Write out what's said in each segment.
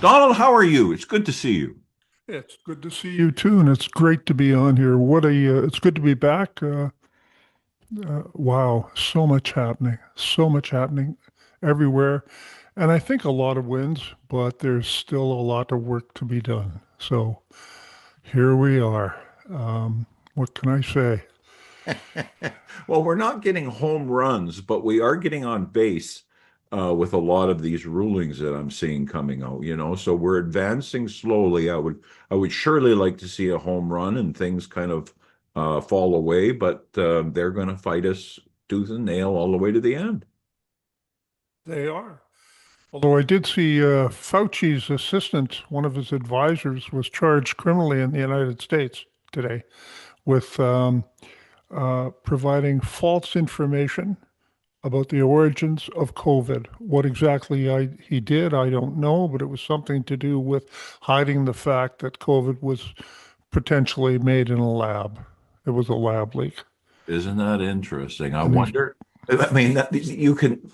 Donald, how are you? It's good to see you. It's good to see you too, and it's great to be on here. It's good to be back. Wow, so much happening everywhere. And I think a lot of wins, but there's still a lot of work to be done. So here we are. What can I say? Well, we're not getting home runs, but we are getting on base with a lot of these rulings that I'm seeing coming out, So we're advancing slowly. I would surely like to see a home run and things kind of fall away, but they're going to fight us tooth and nail all the way to the end. They are. Although I did see Fauci's assistant, one of his advisors, was charged criminally in the United States today with providing false information about the origins of COVID. What exactly he did, I don't know, but it was something to do with hiding the fact that COVID was potentially made in a lab. It was a lab leak. Isn't that interesting? I And he's wonder. I mean, you can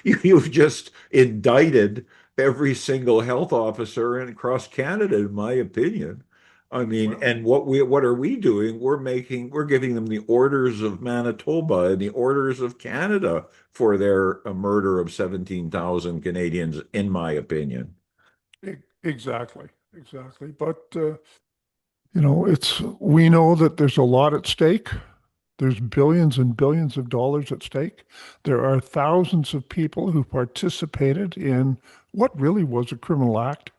you've just indicted every single health officer in across Canada, in my opinion. I mean, well, and what are we doing? We're giving them the orders of Manitoba and the orders of Canada for their murder of 17,000 Canadians, in my opinion. exactly, exactly. But it's we know that there's a lot at stake. There's billions and billions of dollars at stake. There are thousands of people who participated in what really was a criminal act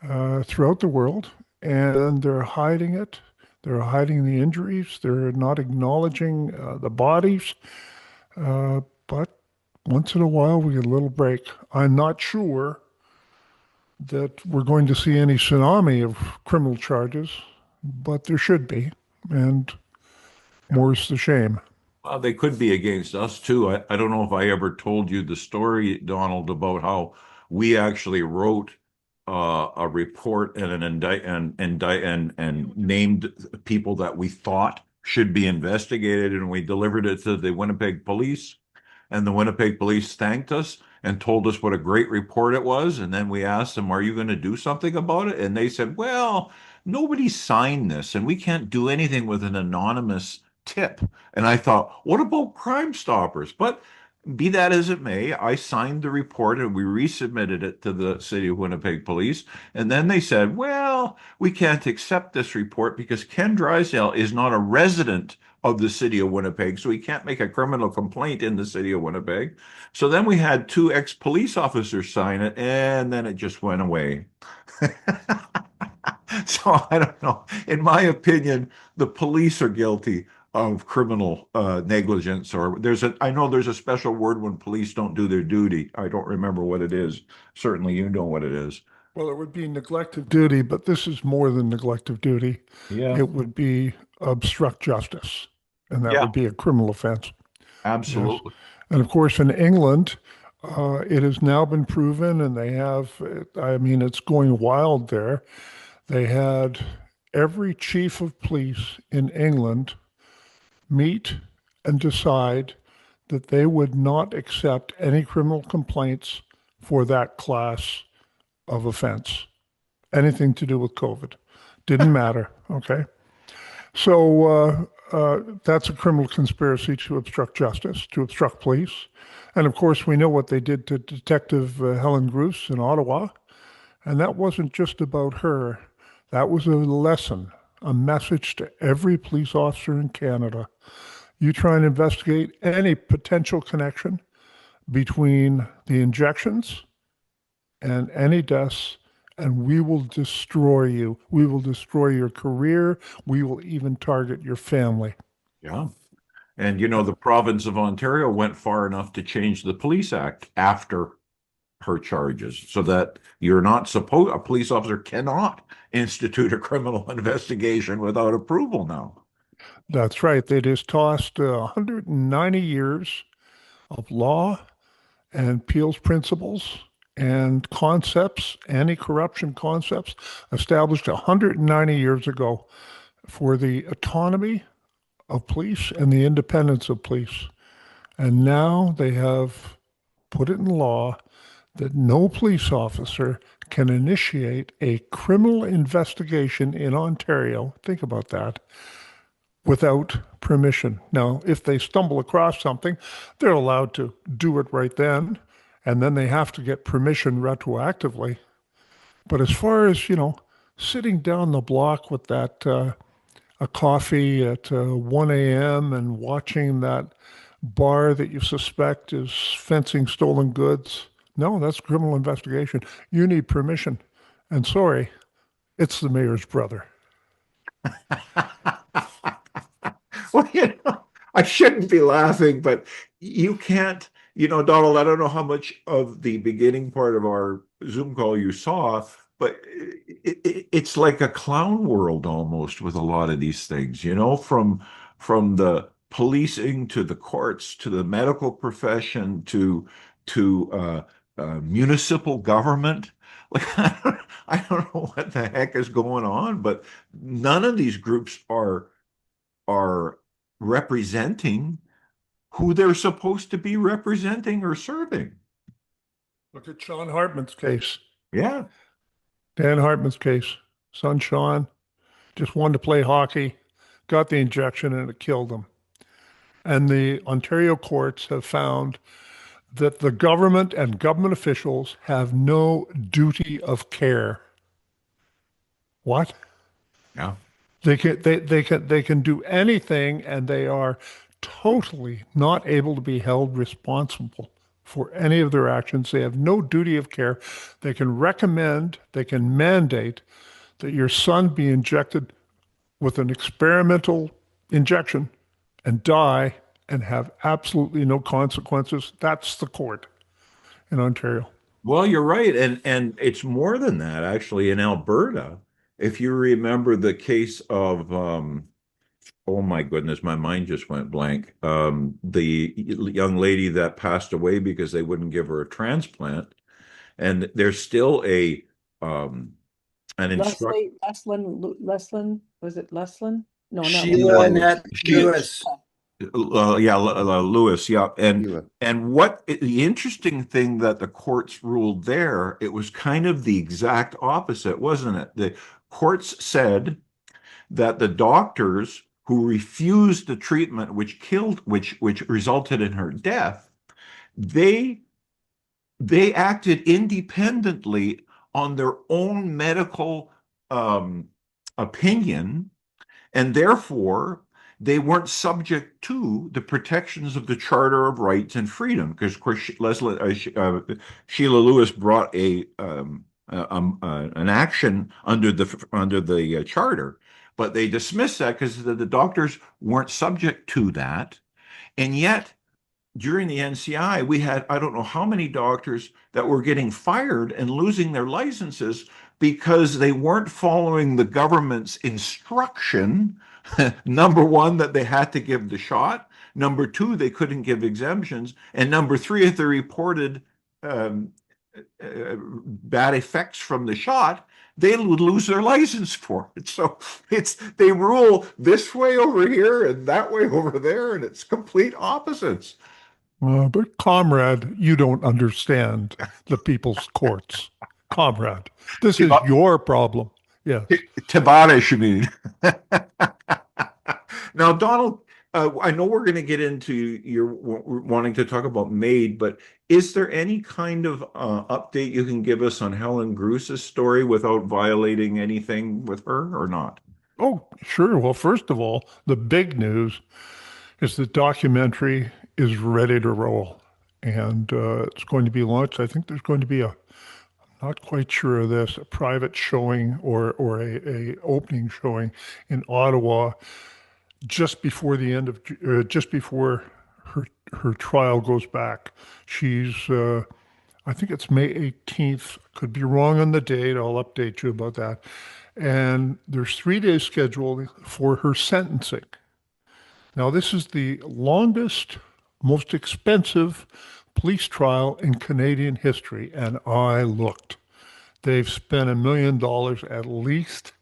throughout the world, and they're hiding it. They're hiding the injuries. They're not acknowledging the bodies. But once in a while, we get a little break. I'm not sure that we're going to see any tsunami of criminal charges, but there should be. And more's the shame. Well, they could be against us too. I don't know if I ever told you the story, Donald, about how we actually wrote a report and an indict and named people that we thought should be investigated, and we delivered it to the Winnipeg police, and the Winnipeg police thanked us and told us what a great report it was. And then we asked them, "Are you going to do something about it?" And they said, "Well, nobody signed this, and we can't do anything with an anonymous tip." And I thought, what about Crime Stoppers? But be that as it may, I signed the report and we resubmitted it to the City of Winnipeg Police. And then they said, well, we can't accept this report because Ken Drysdale is not a resident of the City of Winnipeg, so he can't make a criminal complaint in the City of Winnipeg. So then we had two ex-police officers sign it, and then it just went away. So I don't know. In my opinion, the police are guilty of criminal negligence, or I know there's a special word when police don't do their duty. I don't remember what it is. Certainly you know what it is. Well, it would be neglect of duty, but this is more than neglect of duty. Yeah. It would be obstruct justice, and that Yeah, would be a criminal offense. Yes. absolutely. And of course, in England, it has now been proven, and they have, I mean, it's going wild there. They had every chief of police in England meet and decide that they would not accept any criminal complaints for that class of offense, anything to do with COVID. Didn't matter. Okay. So that's a criminal conspiracy to obstruct justice, to obstruct police. And of course, we know what they did to Detective Helen Grus in Ottawa. And that wasn't just about her, that was a lesson, a message to every police officer in Canada. You try and investigate any potential connection between the injections and any deaths, and we will destroy you. We will destroy your career. We will even target your family. Yeah. And the province of Ontario went far enough to change the Police Act after her charges so that a police officer cannot institute a criminal investigation without approval now. That's right. They just tossed 190 years of law and Peel's principles and concepts, anti-corruption concepts, established 190 years ago for the autonomy of police and the independence of police. And now they have put it in law that no police officer can initiate a criminal investigation in Ontario, think about that, without permission. Now, if they stumble across something, they're allowed to do it right then, and then they have to get permission retroactively. But as far as, sitting down the block with that a coffee at 1 a.m. and watching that bar that you suspect is fencing stolen goods, no, that's criminal investigation. You need permission. And sorry, it's the mayor's brother. Well, I shouldn't be laughing, but you can't, Donald, I don't know how much of the beginning part of our Zoom call you saw, but it's like a clown world almost with a lot of these things, from the policing to the courts to the medical profession to municipal government. Like I don't know what the heck is going on, but none of these groups are representing who they're supposed to be representing or serving. Look at Sean Hartman's case, Yeah. Dan Hartman's case. Son Sean just wanted to play hockey, got the injection, and it killed him. And the Ontario courts have found that the government and government officials have no duty of care. What? Yeah. They can do anything, and they are totally not able to be held responsible for any of their actions. They have no duty of care. They can recommend, they can mandate that your son be injected with an experimental injection and die and have absolutely no consequences. That's the court in Ontario. Well, you're right. And it's more than that, actually, in Alberta. If you remember the case of oh my goodness, my mind just went blank. The young lady that passed away because they wouldn't give her a transplant. And there's still an instruct Leslin, was it Leslin? No, not Sheila Leslin. Annette she Lewis. yeah, Lewis, yeah. Sheila. And what the interesting thing that the courts ruled there, it was kind of the exact opposite, wasn't it? The courts said that the doctors who refused the treatment which resulted in her death, they they acted independently on their own medical opinion, and therefore they weren't subject to the protections of the Charter of Rights and Freedom. Because, of course, Sheila Lewis brought an action under the charter, but they dismissed that because the doctors weren't subject to that, and yet during the NCI, we had, I don't know how many doctors that were getting fired and losing their licenses because they weren't following the government's instruction. Number one, that they had to give the shot. Number two, they couldn't give exemptions. And number three, if they reported um, bad effects from the shot, they would lose their license for it. So they rule this way over here and that way over there, and it's complete opposites. But comrade, you don't understand the people's courts. Comrade, this is your problem. Yes. Tabanish, you mean? Now, Donald, I know we're going to get into your wanting to talk about MAID, but is there any kind of update you can give us on Helen Grus's story without violating anything with her or not? Oh, sure. Well, first of all, the big news is the documentary is ready to roll, and it's going to be launched. I think there's going to be not quite sure of this, a private showing or a opening showing in Ottawa just before the end of just before her trial goes back. She's I think it's May 18th. Could be wrong on the date. I'll update you about that. And there's 3 days scheduled for her sentencing. Now, this is the longest, most expensive police trial in Canadian history, and I looked. They've spent $1 million at least.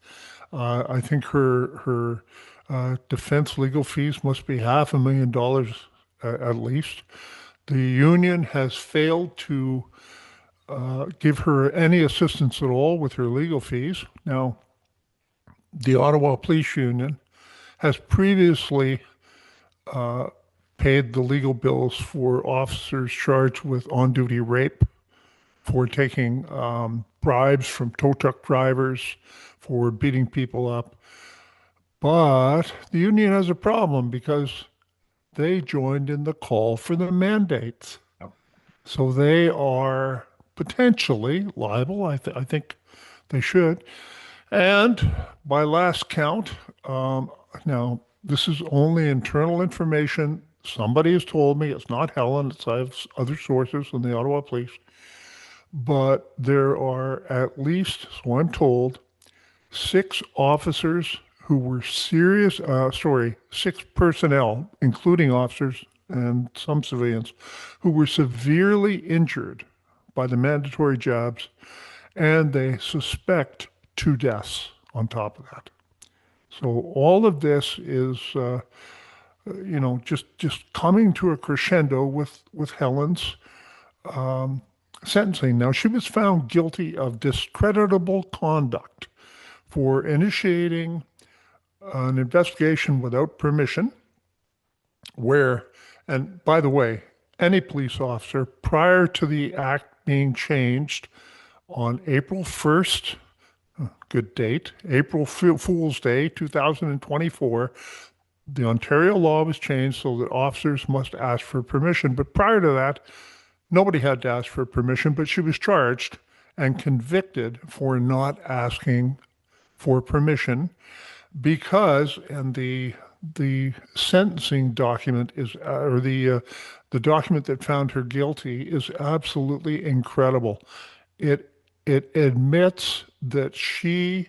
I think her defense legal fees must be $500,000 at least. The union has failed to give her any assistance at all with her legal fees. Now, the Ottawa Police Union has previously paid the legal bills for officers charged with on-duty rape, for taking bribes from tow truck drivers, for beating people up. But the union has a problem because they joined in the call for the mandates. So they are potentially liable. I think they should. And by last count, now this is only internal information. Somebody has told me it's not Helen. It's I have other sources in the Ottawa Police, but there are at least, so I'm told, six officers who were six personnel, including officers and some civilians, who were severely injured by the mandatory jabs, and they suspect two deaths on top of that. So all of this is, just coming to a crescendo with Helen's sentencing. Now, she was found guilty of discreditable conduct for initiating an investigation without permission, where, and by the way, any police officer prior to the act being changed on April 1st, good date, April Fool's Day, 2024, the Ontario law was changed so that officers must ask for permission. But prior to that, nobody had to ask for permission, but she was charged and convicted for not asking for permission because, and the sentencing document is, or the document that found her guilty is absolutely incredible. It admits that she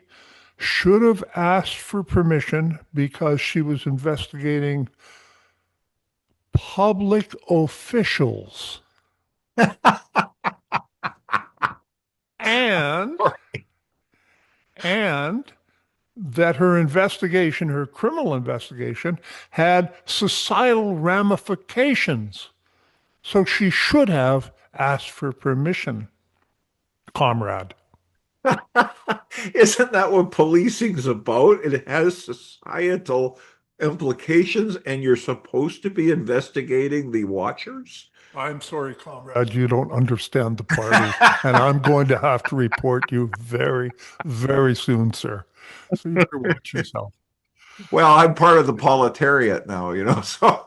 should have asked for permission because she was investigating public officials and and that her investigation, her criminal investigation, had societal ramifications. So she should have asked for permission, comrade. Isn't that what policing's about? It has societal implications, and you're supposed to be investigating the watchers? I'm sorry, comrade, you don't understand the party, and I'm going to have to report you very, very soon, sir. So you better watch yourself. Well, I'm part of the proletariat now, so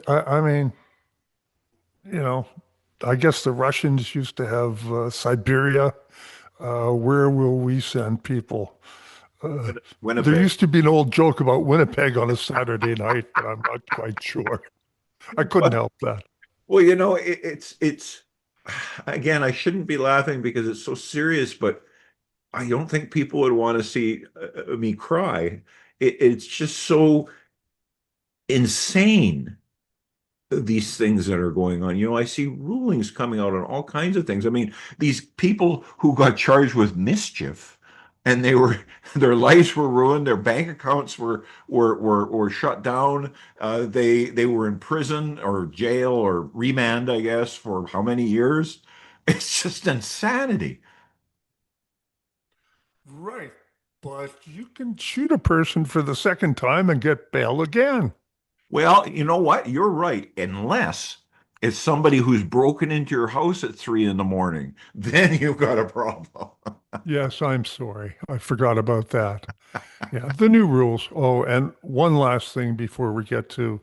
I mean, you know, I guess the Russians used to have Siberia. Where will we send people? There Winnipeg. used to be an old joke about Winnipeg on a Saturday night, but I'm not quite sure. I couldn't help that. Well, it's again, I shouldn't be laughing because it's so serious, but I don't think people would want to see me cry. It's just so insane, these things that are going on. I see rulings coming out on all kinds of things. I mean, these people who got charged with mischief and their lives were ruined, their bank accounts were shut down. They were in prison or jail or remand, I guess, for how many years? It's just insanity. Right. But you can shoot a person for the second time and get bail again. Well, you know what? You're right. Unless it's somebody who's broken into your house at 3 in the morning, then you've got a problem. Yes, I'm sorry. I forgot about that. Yeah, the new rules. Oh, and one last thing before we get to,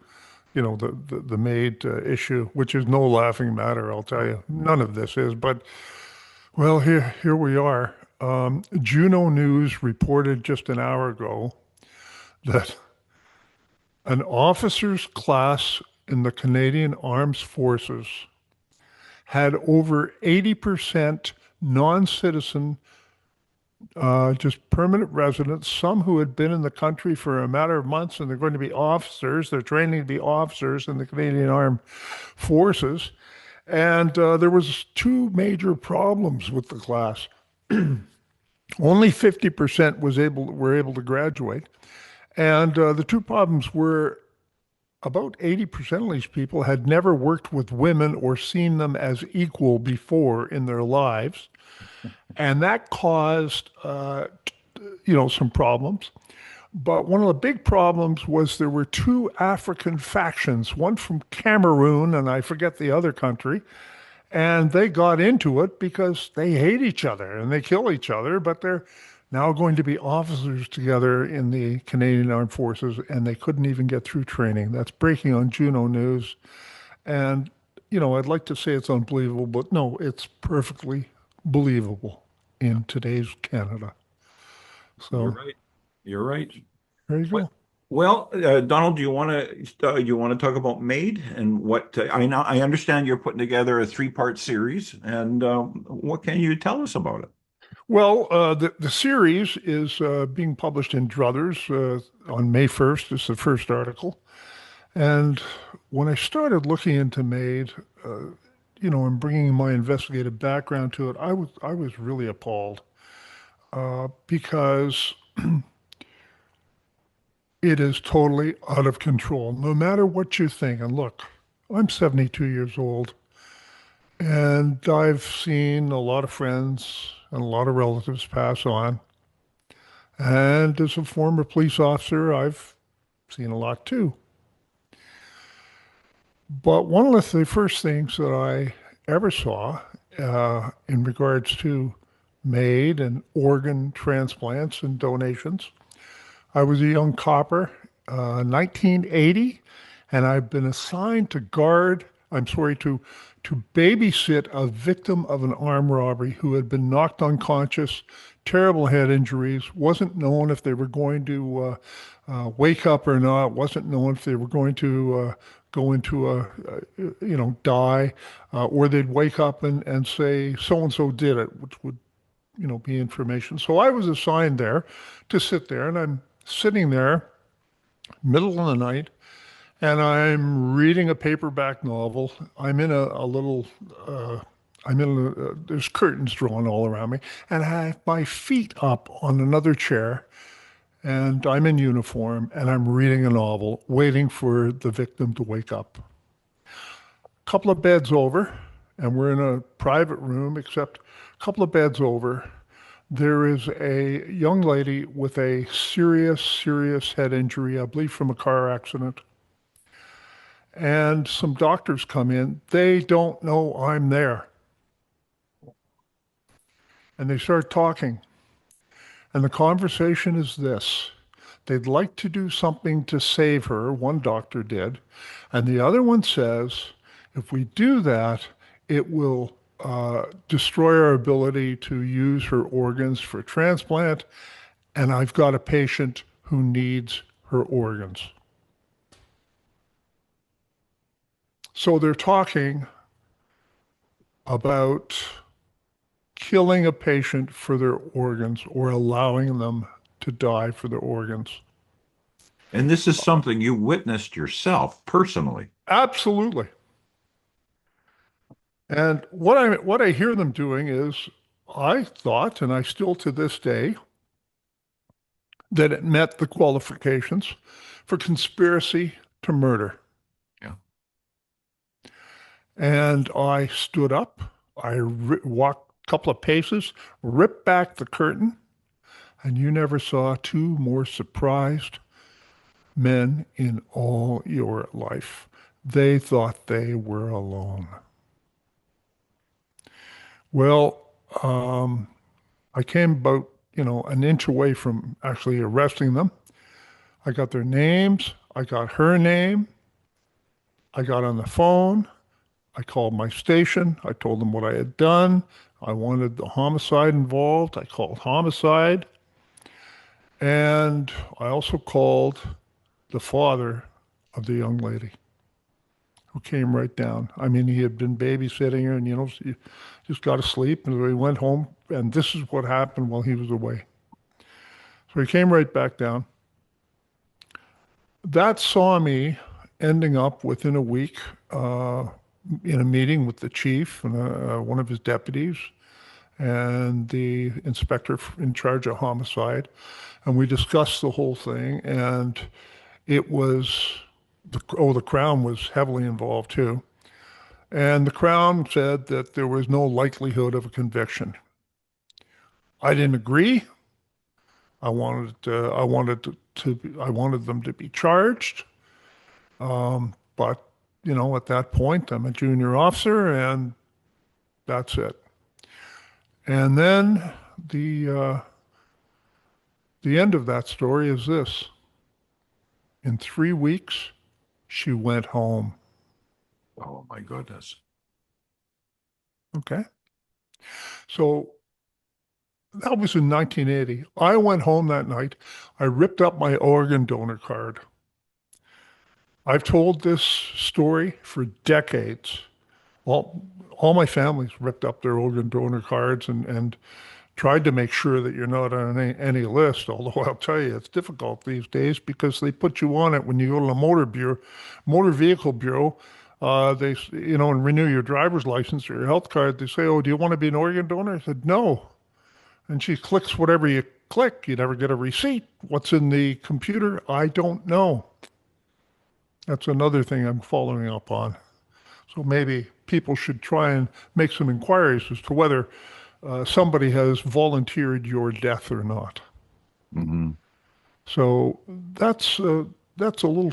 the MAID issue, which is no laughing matter, I'll tell you. None of this is, but well, here we are. Juno News reported just an hour ago that an officer's class in the Canadian Armed Forces had over 80% non-citizen, just permanent residents, some who had been in the country for a matter of months and they're going to be officers. They're training to be officers in the Canadian Armed Forces. And there was two major problems with the class. Only 50% were able to graduate. And the two problems were about 80% of these people had never worked with women or seen them as equal before in their lives. And that caused, some problems. But one of the big problems was there were two African factions, one from Cameroon, and I forget the other country, and they got into it because they hate each other and they kill each other, but they're now going to be officers together in the Canadian Armed Forces, and they couldn't even get through training. That's breaking on Juno News. And, I'd like to say it's unbelievable, but no, it's perfectly believable in today's Canada. You're So right. You're right. there you What? go. Well, Donald, do you want to talk about MAID and what I understand you're putting together a three-part series, and what can you tell us about it? Well, the series is being published in Druthers on May 1st. It's the first article. And when I started looking into MAID, and bringing my investigative background to it, I was really appalled because it is totally out of control. No matter what you think, and look, I'm 72 years old, and I've seen a lot of friends and a lot of relatives pass on. And as a former police officer, I've seen a lot too. But one of the first things that I ever saw in regards to MAID and organ transplants and donations, I was a young copper, 1980, and I've been assigned to to babysit a victim of an armed robbery who had been knocked unconscious, terrible head injuries, wasn't known if they were going to wake up or not, wasn't known if they were going to go into die, or they'd wake up and say, so and so did it, which would, be information. So I was assigned there to sit there, and I'm sitting there, middle of the night, and I'm reading a paperback novel. I'm in a little, there's curtains drawn all around me, and I have my feet up on another chair, and I'm in uniform, and I'm reading a novel, waiting for the victim to wake up. A couple of beds over, and we're in a private room, except a couple of beds over, there is a young lady with a serious, serious head injury, I believe from a car accident. And some doctors come in. They don't know I'm there. And they start talking. And the conversation is this. They'd like to do something to save her, one doctor did. And the other one says, if we do that, it will destroy our ability to use her organs for transplant. And I've got a patient who needs her organs. So they're talking about killing a patient for their organs or allowing them to die for their organs. And this is something you witnessed yourself personally. Absolutely. And what I hear them doing is, I thought, and I still to this day, that it met the qualifications for conspiracy to murder. Yeah. And I stood up, walked a couple of paces, ripped back the curtain, and you never saw two more surprised men in all your life. They thought they were alone. Well, I came about, an inch away from actually arresting them. I got their names. I got her name. I got on the phone. I called my station. I told them what I had done. I wanted the homicide involved. I called homicide. And I also called the father of the young lady who came right down. I mean, he had been babysitting her and, she just got to sleep. And we went home. And this is what happened while he was away. So he came right back down. That saw me ending up within a week in a meeting with the chief and one of his deputies and the inspector in charge of homicide. And we discussed the whole thing. And it was the Crown was heavily involved too. And the Crown said that there was no likelihood of a conviction. I didn't agree. I wanted them to be charged. But at that point, I'm a junior officer, and that's it. And then the the end of that story is this: in 3 weeks, she went home. Oh my goodness. Okay, so that was in 1980. I went home that night. I ripped up my organ donor card. I've told this story for decades. All my family's ripped up their organ donor cards and tried to make sure that you're not on any list. Although I'll tell you, it's difficult these days because they put you on it when you go to the motor vehicle bureau. And renew your driver's license or your health card. They say, "Oh, do you want to be an organ donor?" I said, "No." And she clicks whatever you click. You never get a receipt. What's in the computer? I don't know. That's another thing I'm following up on. So maybe people should try and make some inquiries as to whether somebody has volunteered your death or not. Hmm. So that's a little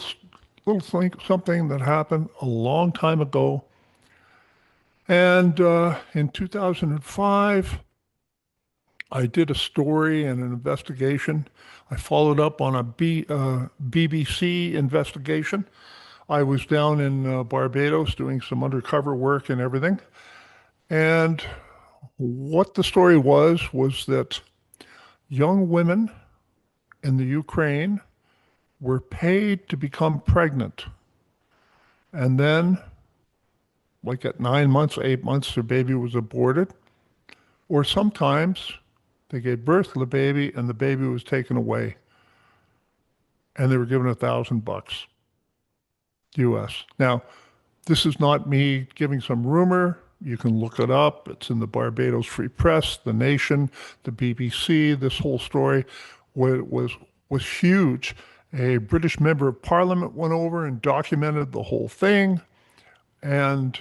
thing, something that happened a long time ago. And in 2005, I did a story and an investigation. I followed up on a BBC investigation. I was down in Barbados doing some undercover work and everything. And what the story was that young women in the Ukraine were paid to become pregnant. And then, like at 9 months, 8 months, their baby was aborted. Or sometimes they gave birth to the baby and the baby was taken away. And they were given $1,000 US. Now, this is not me giving some rumor. You can look it up. It's in the Barbados Free Press, The Nation, the BBC. This whole story was huge. A British member of Parliament went over and documented the whole thing. And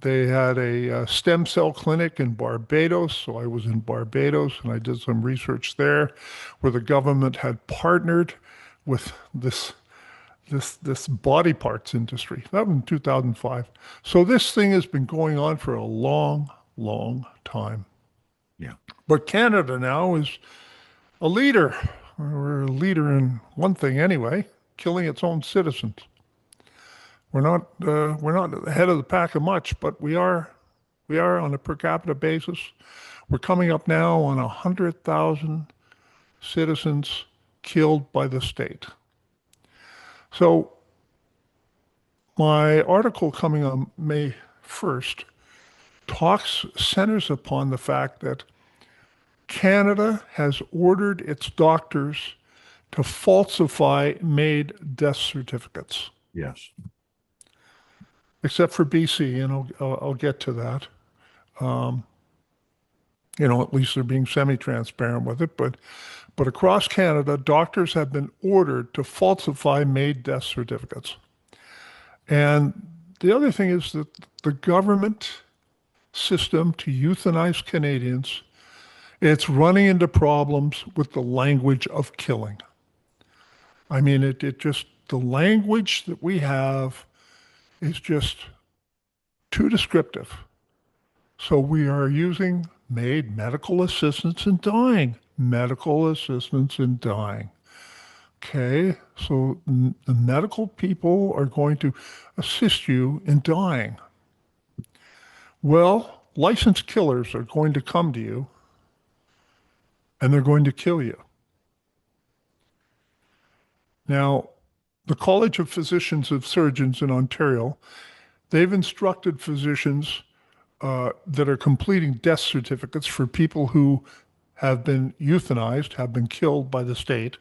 they had a stem cell clinic in Barbados. So I was in Barbados and I did some research there where the government had partnered with this body parts industry. That was in 2005. So this thing has been going on for a long, long time. Yeah. But Canada now is a leader. We're a leader in one thing anyway, killing its own citizens. We're not ahead of the pack of much, but we are on a per capita basis. We're coming up now on 100,000 citizens killed by the state. So my article coming on May 1st centers upon the fact that Canada has ordered its doctors to falsify MAID death certificates, Yes. except for BC, and I'll get to that. At least they're being semi-transparent with it, but across Canada, doctors have been ordered to falsify MAID death certificates. And the other thing is that the government system to euthanize Canadians, it's running into problems with the language of killing. I mean, the language that we have is just too descriptive. So we are using MAID, medical assistance in dying. Medical assistance in dying. Okay, so the medical people are going to assist you in dying. Well, licensed killers are going to come to you and they're going to kill you. Now, the College of Physicians and Surgeons in Ontario, they've instructed physicians that are completing death certificates for people who have been euthanized, have been killed by the state.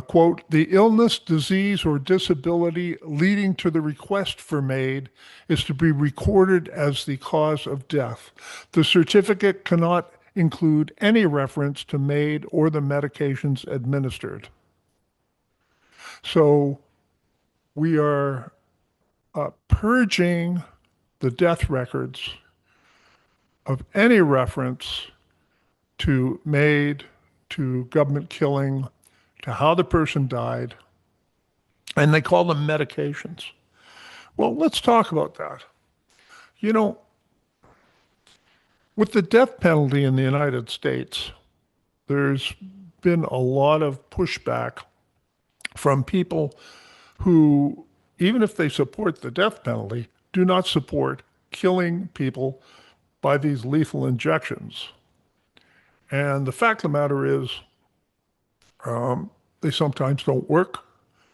Quote, the illness, disease, or disability leading to the request for MAID is to be recorded as the cause of death. The certificate cannot include any reference to MAID or the medications administered. So we are purging the death records of any reference to MAID, to government killing, to how the person died, and they call them medications. Well, let's talk about that. You know, with the death penalty in the United States, there's been a lot of pushback from people who, even if they support the death penalty, do not support killing people by these lethal injections. And the fact of the matter is, they sometimes don't work.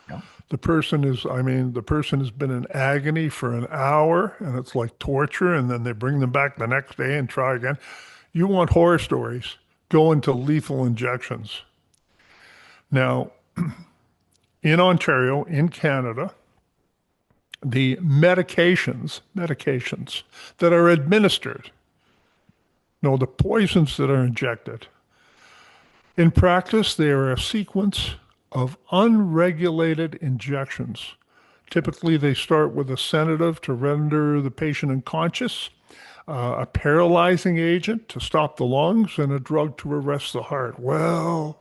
Yeah. The person is, I mean, the person has been in agony for an hour and it's like torture, and then they bring them back the next day and try again. You want horror stories, go into lethal injections. Now, in Ontario, in Canada, the medications that are administered, no, the poisons that are injected, in practice, they are a sequence of unregulated injections. Typically, they start with a sedative to render the patient unconscious, a paralyzing agent to stop the lungs, and a drug to arrest the heart. Well,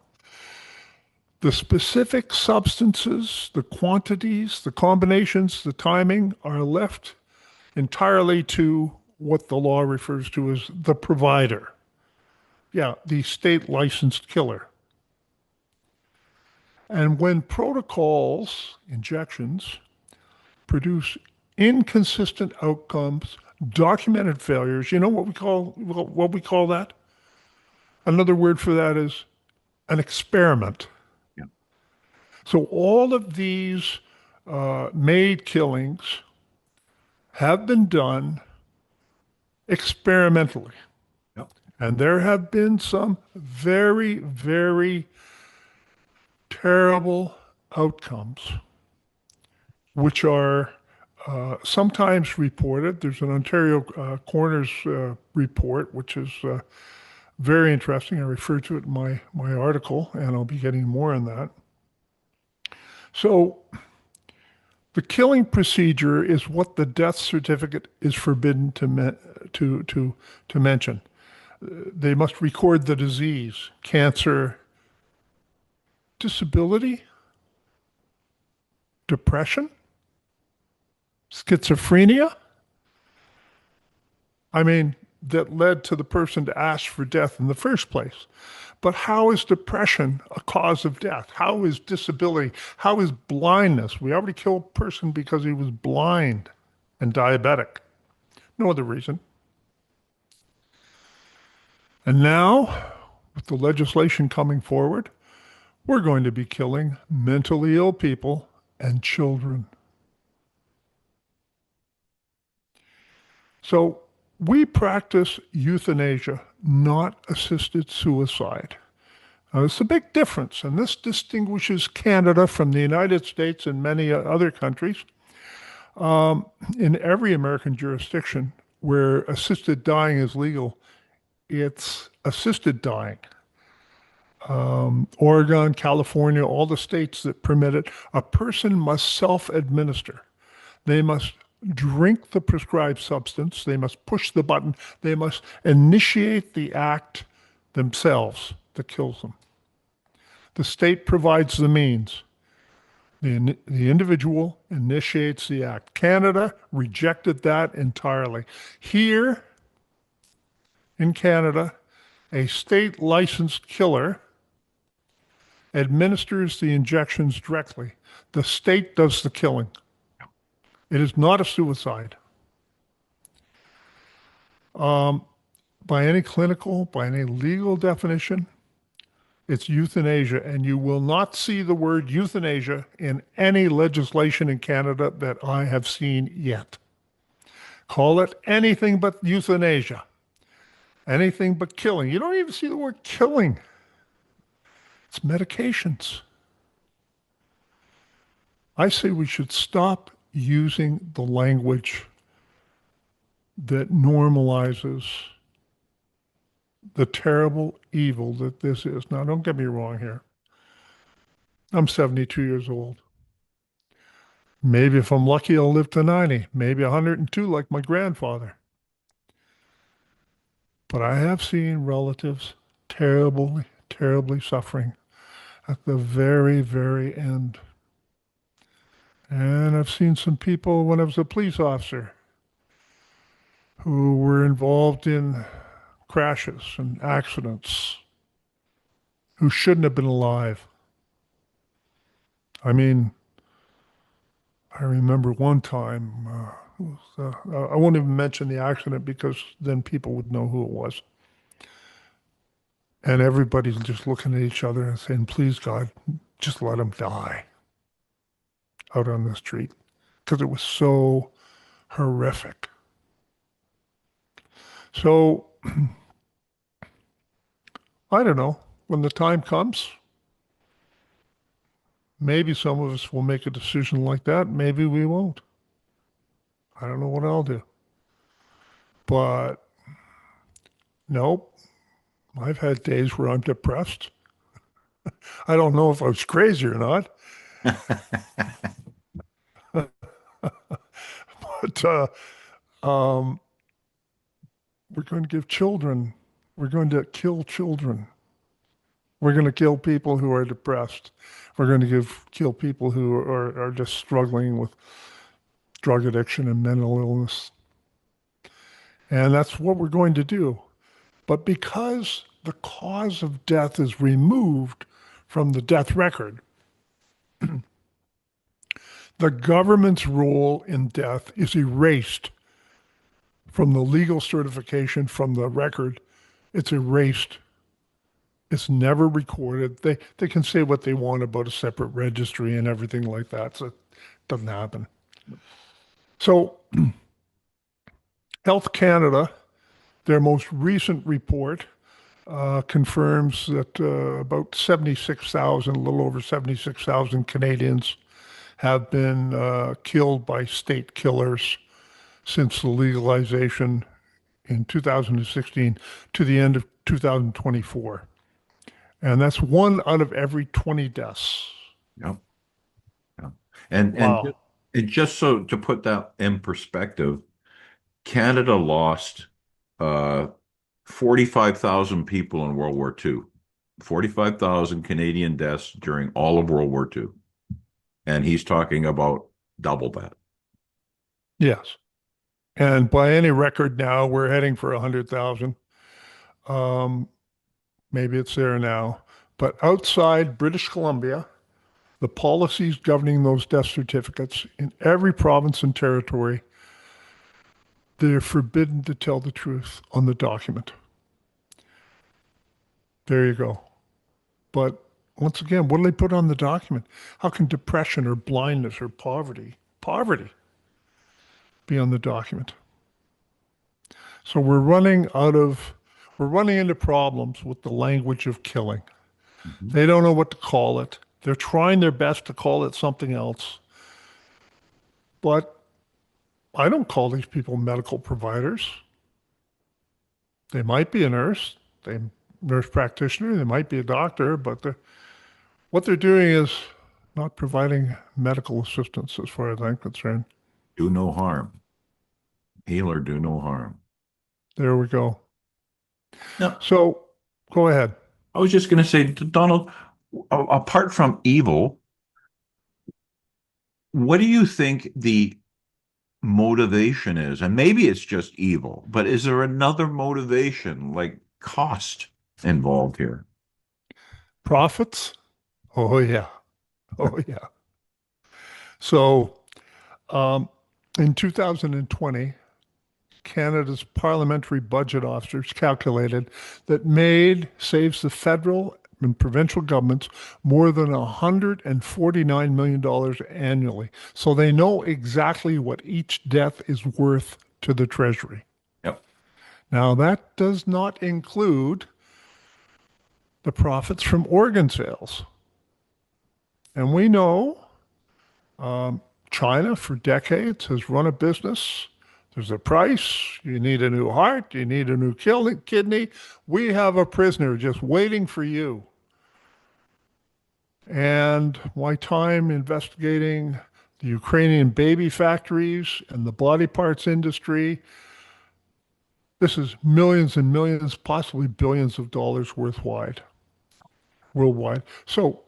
the specific substances, the quantities, the combinations, the timing are left entirely to what the law refers to as the provider. Yeah, the state licensed killer. And when protocols, injections, produce inconsistent outcomes, documented failures, you know what we call that? Another word for that is an experiment. Yeah. So all of these MAID killings have been done experimentally. Yeah. And there have been some very, very terrible outcomes, which are sometimes reported. There's an Ontario coroner's report, which is very interesting. I refer to it in my article, and I'll be getting more on that. So the killing procedure is what the death certificate is forbidden to mention. They must record the disease, cancer, disability, depression, schizophrenia. I mean, that led to the person to ask for death in the first place. But how is depression a cause of death? How is disability? How is blindness? We already killed a person because he was blind and diabetic. No other reason. And now, with the legislation coming forward, we're going to be killing mentally ill people and children. So we practice euthanasia, not assisted suicide. Now, it's a big difference, and this distinguishes Canada from the United States and many other countries. In every American jurisdiction where assisted dying is legal, it's assisted dying. Oregon, California, all the states that permit it, a person must self-administer. They must drink the prescribed substance. They must push the button. They must initiate the act themselves that kills them. The state provides the means. The individual initiates the act. Canada rejected that entirely. Here in Canada, a state licensed killer administers the injections directly. The state does the killing. It is not a suicide. By any clinical, by any legal definition, it's euthanasia, and you will not see the word euthanasia in any legislation in Canada that I have seen yet. Call it anything but euthanasia, anything but killing. You don't even see the word killing. It's medications. I say we should stop using the language that normalizes the terrible evil that this is. Now, don't get me wrong here. I'm 72 years old. Maybe if I'm lucky, I'll live to 90, maybe 102 like my grandfather. But I have seen relatives terribly, terribly suffering at the very, very end. And I've seen some people when I was a police officer who were involved in crashes and accidents who shouldn't have been alive. I mean, I remember one time, I won't even mention the accident because then people would know who it was. And everybody's just looking at each other and saying, please, God, just let him die out on the street because it was so horrific. So I don't know. When the time comes, maybe some of us will make a decision like that. Maybe we won't. I don't know what I'll do. But nope, I've had days where I'm depressed. I don't know if I was crazy or not, but we're going to give children, we're going to kill children. We're going to kill people who are depressed. We're going to kill people who are just struggling with drug addiction and mental illness. And that's what we're going to do. But because the cause of death is removed from the death record, the government's role in death is erased from the legal certification, from the record. It's erased. It's never recorded. They can say what they want about a separate registry and everything like that. So it doesn't happen. So Health Canada, their most recent report confirms that about 76,000, a little over 76,000 Canadians have been killed by state killers since the legalization in 2016 to the end of 2024. And that's 1 out of every 20 deaths. Yep. Yep. And Wow. and just so to put that in perspective, Canada lost 45,000 people in World War II. 45,000 Canadian deaths during all of World War II. And he's talking about double that. Yes. And by any record now, we're heading for 100,000. Maybe it's there now. But outside British Columbia, the policies governing those death certificates in every province and territory, they're forbidden to tell the truth on the document. There you go. But once again, what do they put on the document? How can depression or blindness or poverty be on the document? So we're running into problems with the language of killing. Mhm. They don't know what to call it. They're trying their best to call it something else. But I don't call these people medical providers. They might be a nurse practitioner, they might be a doctor, but what they're doing is not providing medical assistance as far as I'm concerned. Do no harm. Heal or do no harm. There we go. Now, So go ahead. I was just going to say, Donald, apart from evil, what do you think the motivation is? And maybe it's just evil, but is there another motivation like cost involved here? Profits? Oh, yeah. Oh, yeah. So um, in 2020, Canada's parliamentary budget officers calculated that MAID saves the federal and provincial governments more than $149 million annually. So they know exactly what each death is worth to the Treasury. Yep. Now, that does not include the profits from organ sales. And we know China for decades has run a business. There's a price. You need a new heart. You need a new kidney. We have a prisoner just waiting for you. And my time investigating the Ukrainian baby factories and the body parts industry. This is millions and millions, possibly billions of dollars worldwide. So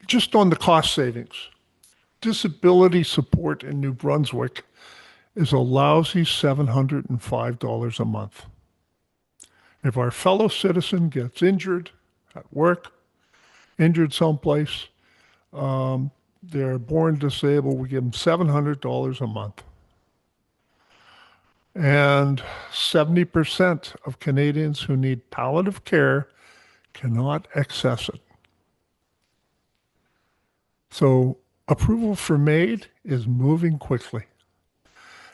just on the cost savings, disability support in New Brunswick is a lousy $705 a month. If our fellow citizen gets injured at work, injured someplace, they're born disabled, we give them $700 a month. And 70% of Canadians who need palliative care cannot access it. So approval for MAID is moving quickly.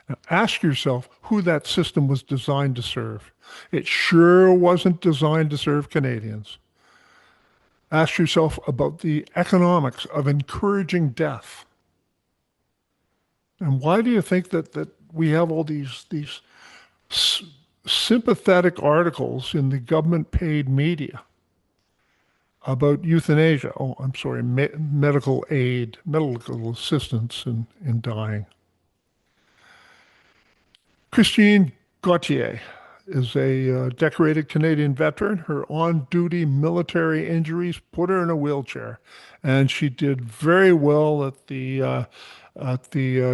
Now ask yourself who that system was designed to serve. It sure wasn't designed to serve Canadians. Ask yourself about the economics of encouraging death. And why do you think that we have all these sympathetic articles in the government paid media about euthanasia? Oh, I'm sorry, medical aid, medical assistance in dying. Christine Gauthier is a decorated Canadian veteran. Her on-duty military injuries put her in a wheelchair, and she did very well at the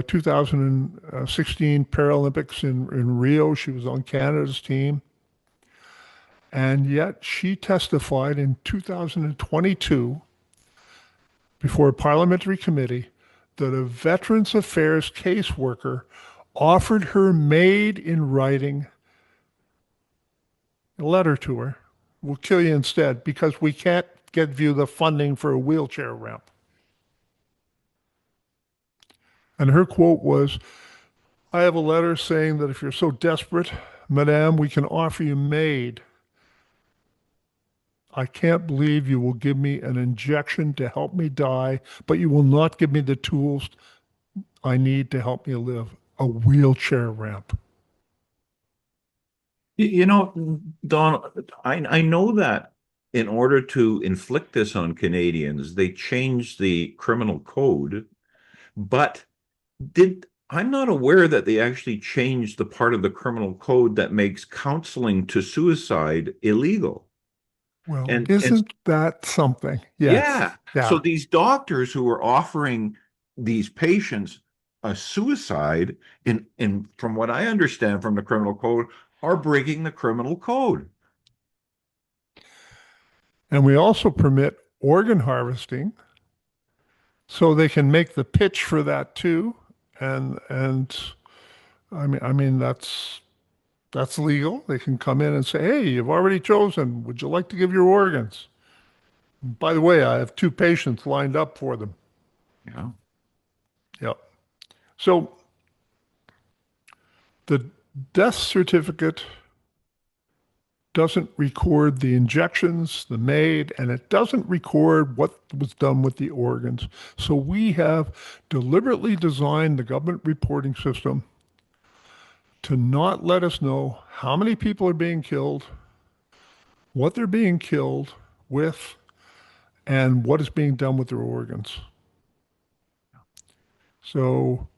2016 Paralympics in Rio. She was on Canada's team. And yet she testified in 2022 before a parliamentary committee that a Veterans Affairs caseworker offered her MAID in writing a letter to her. We'll kill you instead because we can't give you the funding for a wheelchair ramp. And her quote was, I have a letter saying that if you're so desperate, Madame, we can offer you MAID. I can't believe you will give me an injection to help me die, but you will not give me the tools I need to help me live. A wheelchair ramp. You know, Don, I know that in order to inflict this on Canadians, they changed the criminal code, but I'm not aware that they actually changed the part of the criminal code that makes counseling to suicide illegal. Well, And isn't that something? Yes. yeah, so Yeah. these doctors who are offering these patients a suicide, in from what I understand from the criminal code, are breaking the criminal code. And we also permit organ harvesting so they can make the pitch for that too. And I mean that's legal. They can come in and say, "Hey, you've already chosen. Would you like to give your organs? By the way, I have two patients lined up for them." Yeah. Yep. So the death certificate doesn't record the injections, the MAID, and it doesn't record what was done with the organs. So we have deliberately designed the government reporting system to not let us know how many people are being killed, what they're being killed with, and what is being done with their organs. So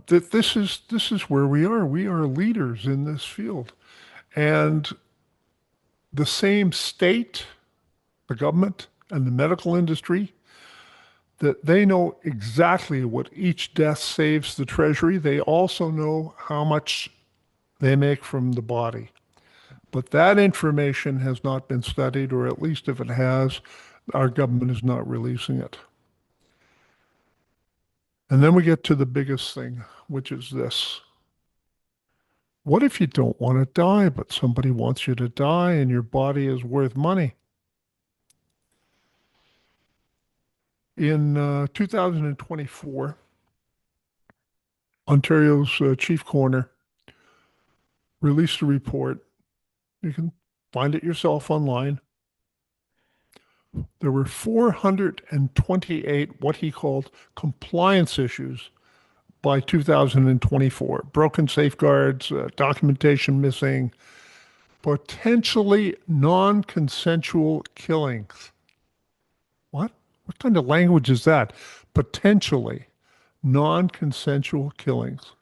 this is where we are. We are leaders in this field, and the same state, the government, and the medical industry, that they know exactly what each death saves the treasury. They also know how much they make from the body. But that information has not been studied, or at least if it has, our government is not releasing it. And then we get to the biggest thing, which is this. What if you don't want to die, but somebody wants you to die and your body is worth money? In 2024, Ontario's chief coroner released a report. You can find it yourself online. There were 428 what he called compliance issues by 2024. Broken safeguards, documentation missing, potentially non-consensual killings. What? What kind of language is that? potentially non-consensual killings.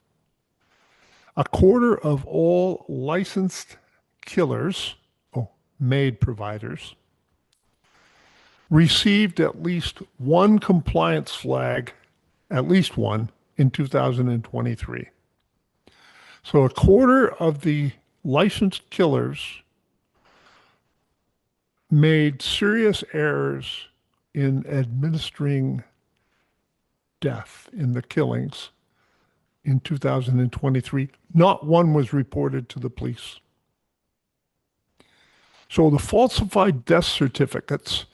A quarter of all licensed killers, MAID providers, received at least one compliance flag, at least one, in 2023. So a quarter of the licensed killers made serious errors in administering death in the killings in 2023. Not one was reported to the police. So the falsified death certificates,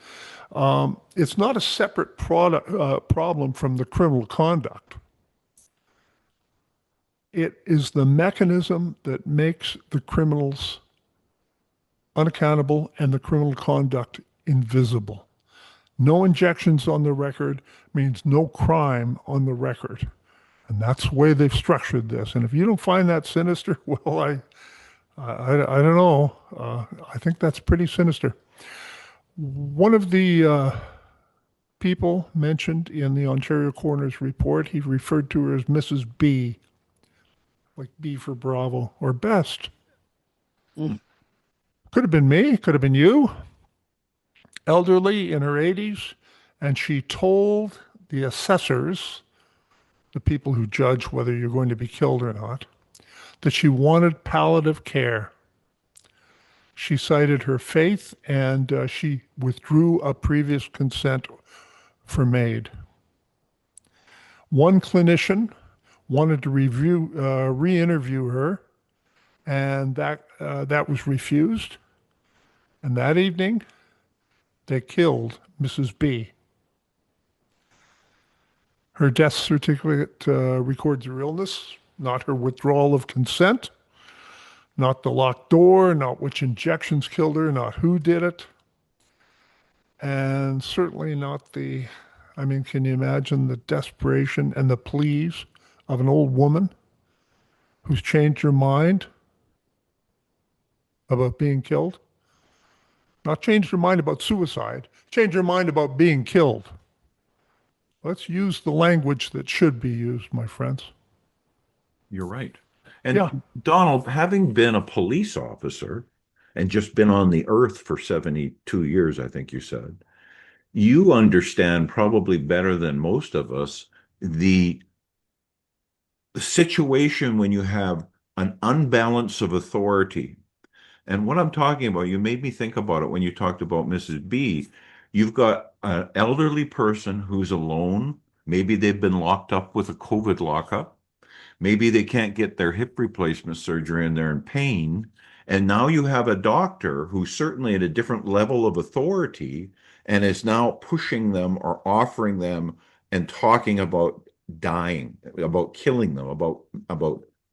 it's not a separate problem from the criminal conduct. It is the mechanism that makes the criminals unaccountable and the criminal conduct invisible. No injections on the record means no crime on the record. And that's the way they've structured this. And if you don't find that sinister, well, I don't know. I think that's pretty sinister. One of the people mentioned in the Ontario Coroner's report, he referred to her as Mrs. B, like B for Bravo, or Best. Mm. Could have been me, could have been you. Elderly in her 80s, and she told the assessors, the people who judge whether you're going to be killed or not, that she wanted palliative care. She cited her faith, and she withdrew a previous consent for MAID. One clinician wanted to re-interview her, and that was refused. And that evening, they killed Mrs. B. Her death certificate records her illness, not her withdrawal of consent, not the locked door, not which injections killed her, not who did it, and certainly not can you imagine the desperation and the pleas of an old woman who's changed her mind about being killed? Not changed her mind about suicide, changed her mind about being killed. Let's use the language that should be used, my friends. You're right. And Yeah. Donald, having been a police officer and just been on the earth for 72 years, I think you said, you understand probably better than most of us the situation when you have an unbalance of authority. And what I'm talking about, you made me think about it when you talked about Mrs. B. You've got an elderly person who's alone. Maybe they've been locked up with a COVID lockup. Maybe they can't get their hip replacement surgery and they're in pain. And now you have a doctor who's certainly at a different level of authority and is now pushing them or offering them and talking about dying, about killing them, about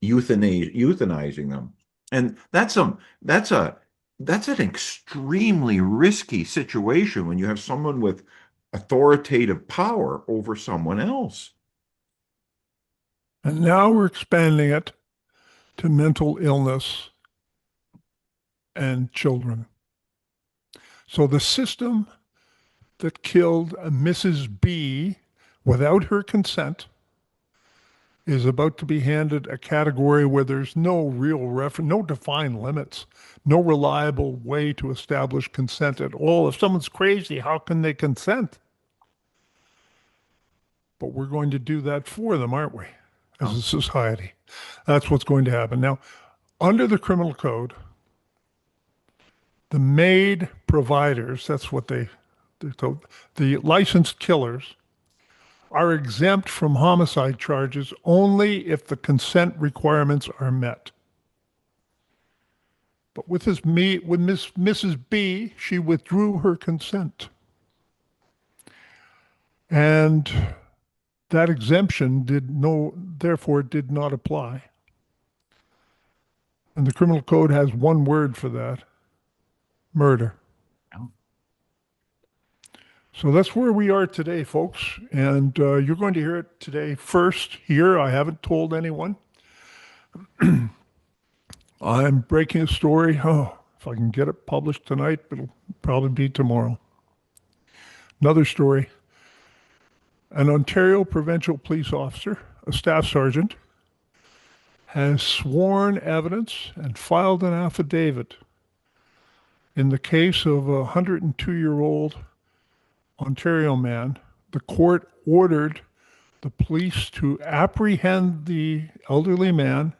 euthanizing them. And that's an extremely risky situation when you have someone with authoritative power over someone else. And now we're expanding it to mental illness and children. So the system that killed Mrs. B without her consent is about to be handed a category where there's no real reference, no defined limits, no reliable way to establish consent at all. If someone's crazy, how can they consent? But we're going to do that for them, aren't we? As a society. That's what's going to happen. Now, under the criminal code, the MAID providers, that's what they're told, the licensed killers, are exempt from homicide charges only if the consent requirements are met. But with Mrs. B, she withdrew her consent. And that exemption therefore did not apply. And the criminal code has one word for that: murder. Oh. So that's where we are today, folks. And you're going to hear it today first here. I haven't told anyone. I'm breaking a story. Oh, if I can get it published tonight, it'll probably be tomorrow. Another story. An Ontario provincial police officer, a staff sergeant, has sworn evidence and filed an affidavit in the case of a 102-year-old Ontario man. The court ordered the police to apprehend the elderly man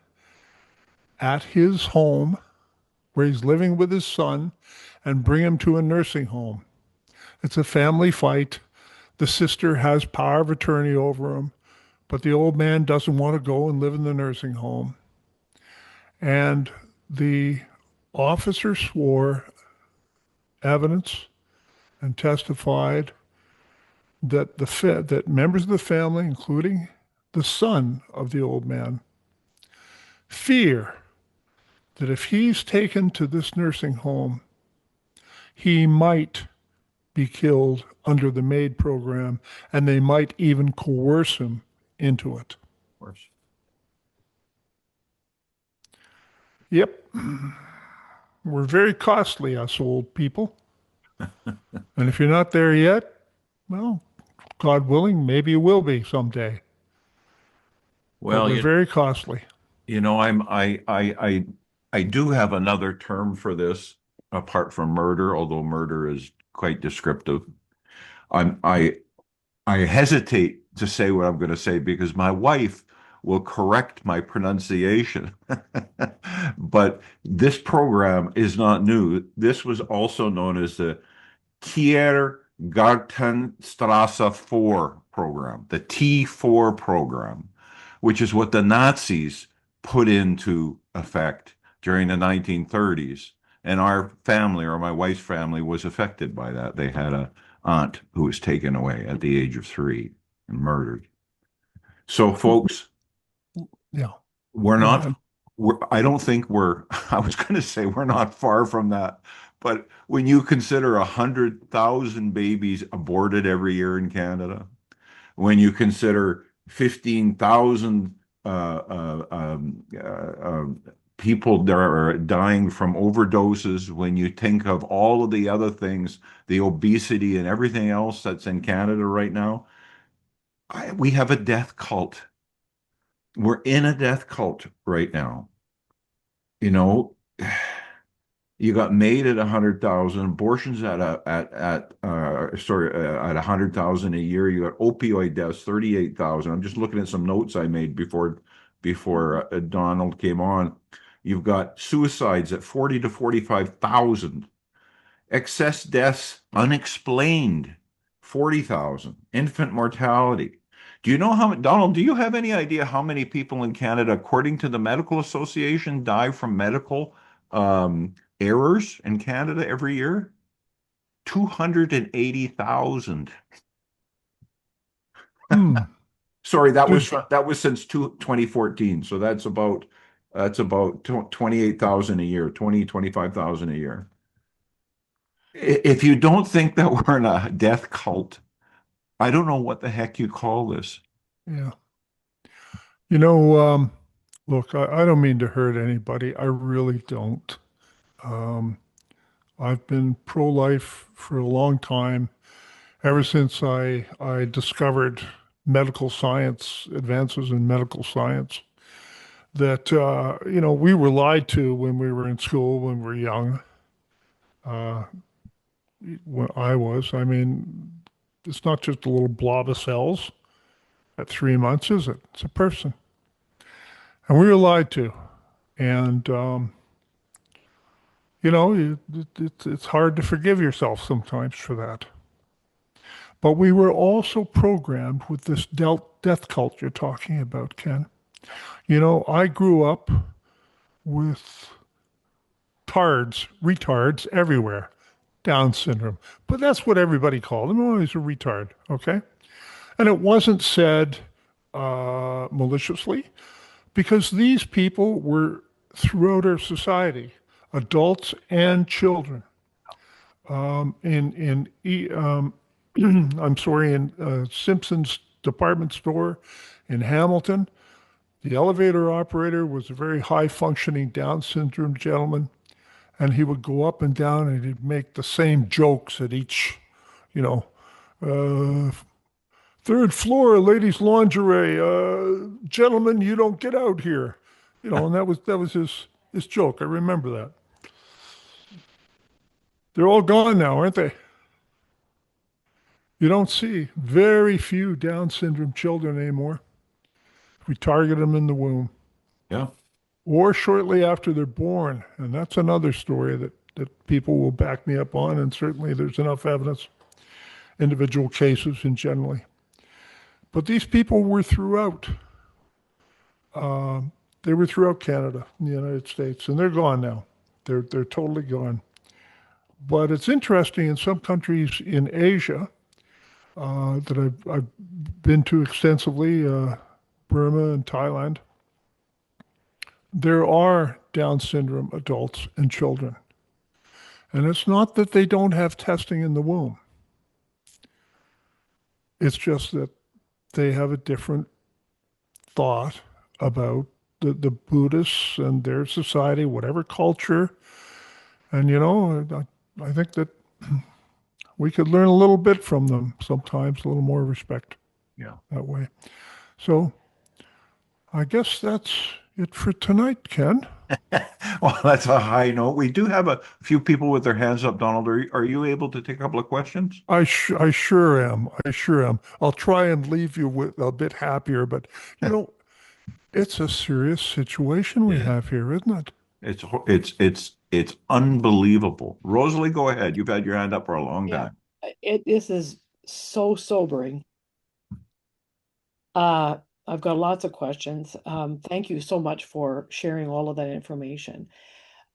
at his home where he's living with his son and bring him to a nursing home. It's a family fight. The sister has power of attorney over him, but the old man doesn't want to go and live in the nursing home. And the officer swore evidence and testified that that members of the family, including the son of the old man, fear that if he's taken to this nursing home, he might be killed under the MAID program, and they might even coerce him into it. Of course. Yep, we're very costly, us old people. And if you're not there yet, well, God willing, maybe you will be someday. But Well, we're very costly. I do have another term for this apart from murder, although murder is quite descriptive. I'm I hesitate to say what I'm going to say because my wife will correct my pronunciation. But this program is not new. This was also known as the Tiergartenstrasse 4 program, the T4 program, which is what the Nazis put into effect during the 1930s. And our family, or my wife's family, was affected by that. They had a aunt who was taken away at the age of 3 and murdered. So, folks, Yeah. we're Go not, ahead. I don't think we're, I was going to say we're not far from that. But when you consider 100,000 babies aborted every year in Canada, when you consider 15,000 people that are dying from overdoses, when you think of all of the other things, the obesity and everything else that's in Canada right now, we have a death cult. We're in a death cult right now. You know, you got MAID at 100,000, abortions at 100,000 a year. You got opioid deaths, 38,000. I'm just looking at some notes I made before Donald came on. You've got suicides at 40 to 45,000. Excess deaths unexplained, 40,000. Infant mortality. Do you know Donald, do you have any idea how many people in Canada, according to the Medical Association, die from medical errors in Canada every year? 280,000. Hmm. Sorry, Did, that was since 2014. So that's about 28,000 a year, 25,000 a year. If you don't think that we're in a death cult, I don't know what the heck you call this. yeah. You know, look, I don't mean to hurt anybody. I really don't. Um, I've been pro-life for a long time, ever since I discovered medical science, advances in medical science, that, we were lied to when we were in school, when we were young. Uh, when I mean, it's not just a little blob of cells at 3 months, is it? It's a person. And we were lied to. And, it's hard to forgive yourself sometimes for that. But we were also programmed with this death cult you're talking about, Ken. I grew up with retards everywhere, Down syndrome. But that's what everybody called him. Oh, he's a retard, okay? And it wasn't said maliciously because these people were throughout our society, adults and children. I'm sorry, in Simpson's department store in Hamilton, the elevator operator was a very high functioning Down syndrome gentleman, and he would go up and down and he'd make the same jokes at each, you know, uh, third floor, ladies' lingerie. Gentlemen, you don't get out here. And that was his joke. I remember that. They're all gone now, aren't they? You don't see very few Down syndrome children anymore. We target them in the womb Yeah. or shortly after they're born. And that's another story that people will back me up on. And certainly there's enough evidence, individual cases and generally. But these people were throughout. They were throughout Canada, in the United States, and they're gone now. They're totally gone. But it's interesting in some countries in Asia that I've been to extensively, Burma and Thailand. There are Down syndrome adults and children. And it's not that they don't have testing in the womb. It's just that they have a different thought about the Buddhists and their society, whatever culture. And, I think that we could learn a little bit from them sometimes, a little more respect Yeah. that way. So I guess that's it for tonight, Ken. Well, that's a high note. We do have a few people with their hands up, Donald. Are you able to take a couple of questions? I sure am. I sure am. I'll try and leave you with a bit happier, but it's a serious situation we Yeah. have here, isn't it? It's unbelievable. Rosalie, go ahead. You've had your hand up for a long Yeah, time. this is so sobering. Uh, I've got lots of questions. Thank you so much for sharing all of that information.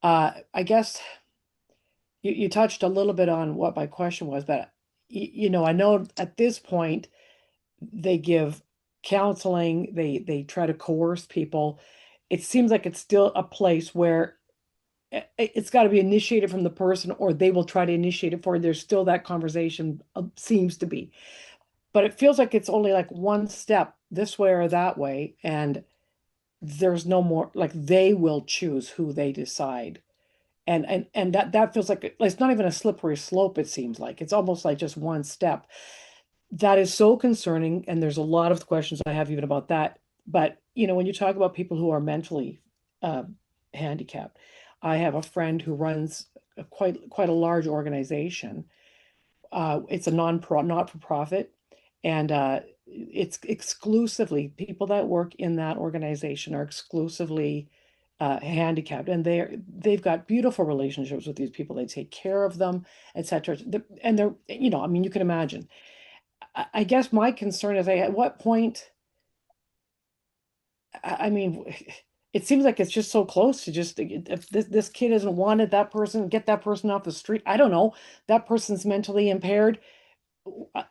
I guess you touched a little bit on what my question was, but I know at this point they give counseling, they try to coerce people. It seems like it's still a place where it's got to be initiated from the person, or they will try to initiate it for you. There's still that conversation, seems to be, but it feels like it's only like one step this way or that way, and there's no more, like they will choose who they decide. And that feels like it's not even a slippery slope. It seems like it's almost like just one step. That is so concerning, and there's a lot of questions I have even about that. But when you talk about people who are mentally uh, handicapped, I have a friend who runs quite a large organization. It's a not for profit, and it's exclusively people that work in that organization are exclusively handicapped, and they've got beautiful relationships with these people. They take care of them, etc. And they're, I mean, you can imagine. I guess my concern is, at what point? I mean, it seems like it's just so close to just, if this kid isn't wanted, that person, get that person off the street. I don't know. That person's mentally impaired. Uh,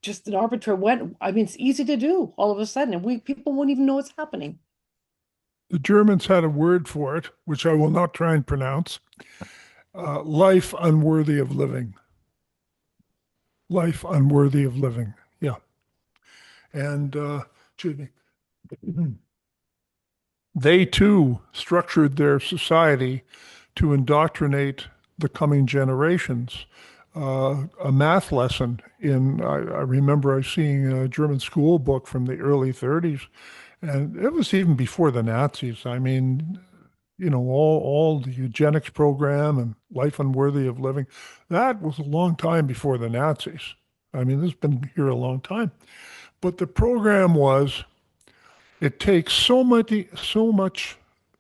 Just an arbitrary when. I mean, it's easy to do all of a sudden, and people won't even know what's happening. The Germans had a word for it, which I will not try and pronounce. Life unworthy of living. Life unworthy of living. Yeah. And, excuse me, they too structured their society to indoctrinate the coming generations. A math lesson I remember I seeing a German school book from the early 30s, and it was even before the Nazis. I mean, all the eugenics program and life unworthy of living, that was a long time before the Nazis. I mean, this has been here a long time. But the program was, it takes so much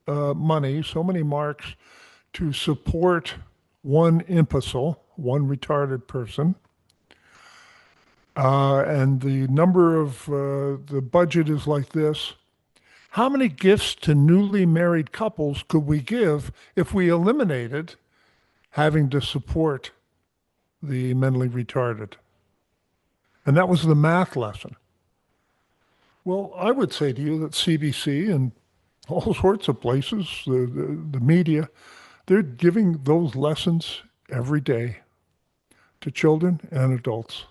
money, so many marks to support one imbecile, one retarded person. And the number of the budget is like this. How many gifts to newly married couples could we give if we eliminated having to support the mentally retarded? And that was the math lesson. Well, I would say to you that CBC and all sorts of places, the media, they're giving those lessons every day to children and adults.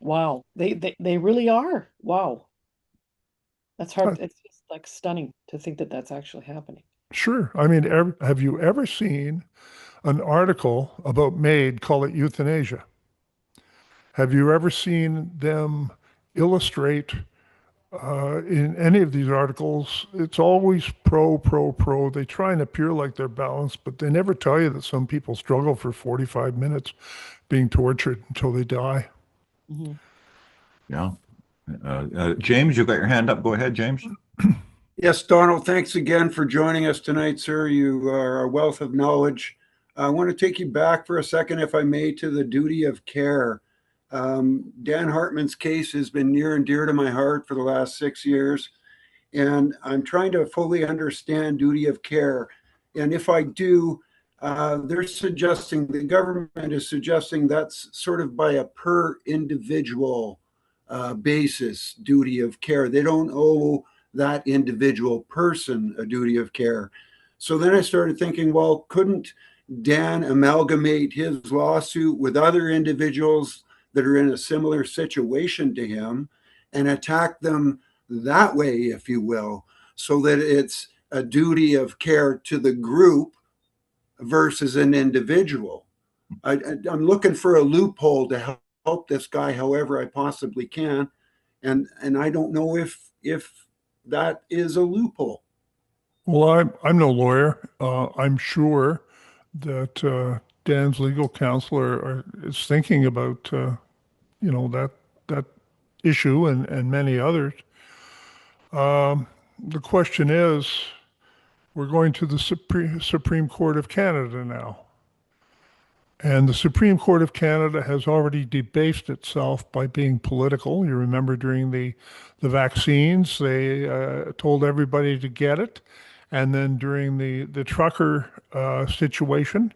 Wow, they really are. Wow, that's hard. Uh, It's just like stunning to think that that's actually happening. sure. I mean, have you ever seen an article about MAID, call it euthanasia? Have you ever seen them illustrate in any of these articles? It's always pro, pro, pro. They try and appear like they're balanced, but they never tell you that some people struggle for 45 minutes being tortured until they die. Mhm. Yeah. James, you got your hand up. Go ahead, James. Yes, Donald, thanks again for joining us tonight, sir. You are a wealth of knowledge. I want to take you back for a second, if I may, to the duty of care. Dan Hartman's case has been near and dear to my heart for the last 6 years, and I'm trying to fully understand duty of care. And if I do, they're suggesting, the government is suggesting that's sort of by a per individual basis duty of care. They don't owe that individual person a duty of care. So then I started thinking, well, couldn't Dan amalgamate his lawsuit with other individuals that are in a similar situation to him and attack them that way, if you will, so that it's a duty of care to the group versus an individual? I'm looking for a loophole to help this guy however I possibly can, and I don't know if that is a loophole. Well, I'm no lawyer. I'm sure that Dan's legal counselor is thinking about that issue and many others. The question is, we're going to the Supreme Court of Canada now. And the Supreme Court of Canada has already debased itself by being political. You remember during the vaccines, they told everybody to get it. And then during the trucker situation,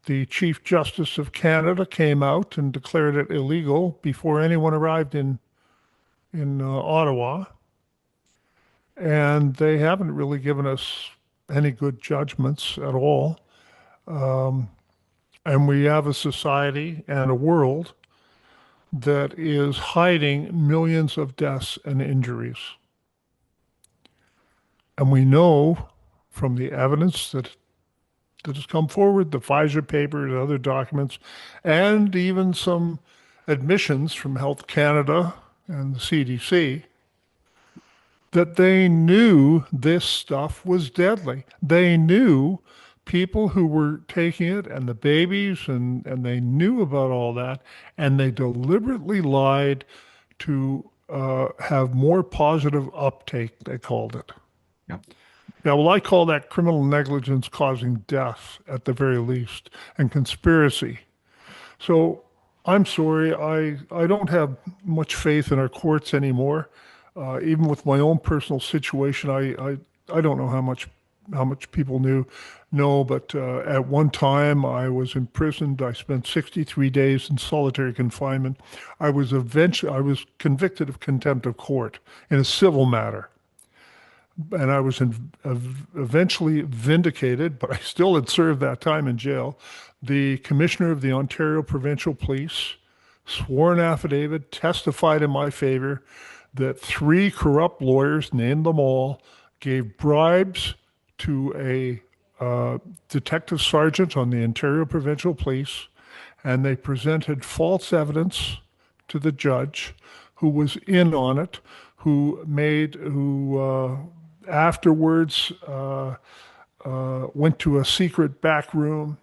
the Chief Justice of Canada came out and declared it illegal before anyone arrived in Ottawa. And they haven't really given us any good judgments at all. And we have a society and a world that is hiding millions of deaths and injuries. And we know from the evidence that has come forward, the Pfizer papers, other documents, and even some admissions from Health Canada and the CDC, that they knew this stuff was deadly. They knew people who were taking it and the babies, and they knew about all that, and they deliberately lied to have more positive uptake, they called it. Yep. Yeah, well, I call that criminal negligence causing death at the very least, and conspiracy. So I'm sorry, I don't have much faith in our courts anymore. Even with my own personal situation, I don't know how much people know, but at one time I was imprisoned. I spent 63 days in solitary confinement. I was convicted of contempt of court in a civil matter. And I was eventually vindicated, but I still had served that time in jail. The commissioner of the Ontario Provincial Police swore an affidavit, testified in my favor that 3 corrupt lawyers, named them all, gave bribes to a detective sergeant on the Ontario Provincial Police, and they presented false evidence to the judge who was in on it, who afterwards went to a secret back room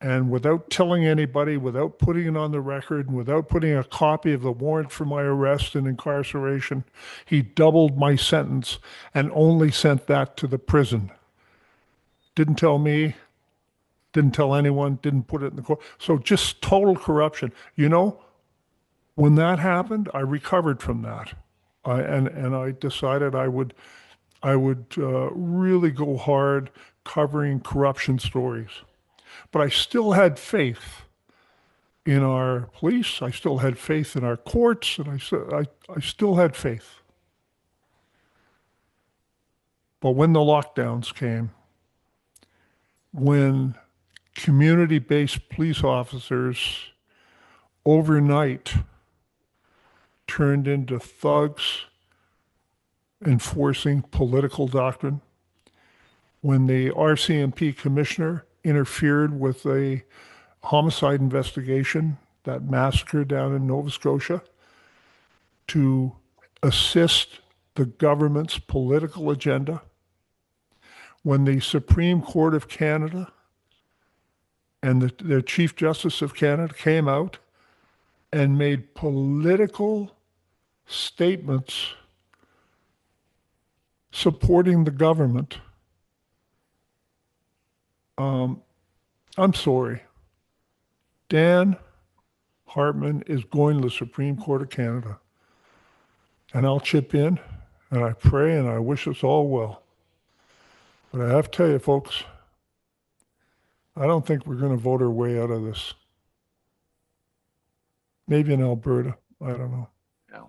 and without telling anybody, without putting it on the record, and without putting a copy of the warrant for my arrest and incarceration, he doubled my sentence and only sent that to the prison. Didn't tell me, didn't tell anyone, didn't put it in the court. So just total corruption. You know, when that happened, I recovered from that. And I decided I would really go hard covering corruption stories. But I still had faith in our police. I still had faith in our courts, and I still had faith. But when the lockdowns came, when community-based police officers overnight turned into thugs enforcing political doctrine, when the RCMP commissioner interfered with a homicide investigation that massacre down in Nova Scotia, to assist the government's political agenda. When the Supreme Court of Canada and the Chief Justice of Canada came out and made political statements supporting the government, I'm sorry. Dan Hartman is going to the Supreme Court of Canada. And I'll chip in, and I pray and I wish us all well. But I have to tell you, folks, I don't think we're going to vote our way out of this. Maybe in Alberta. I don't know. Yeah.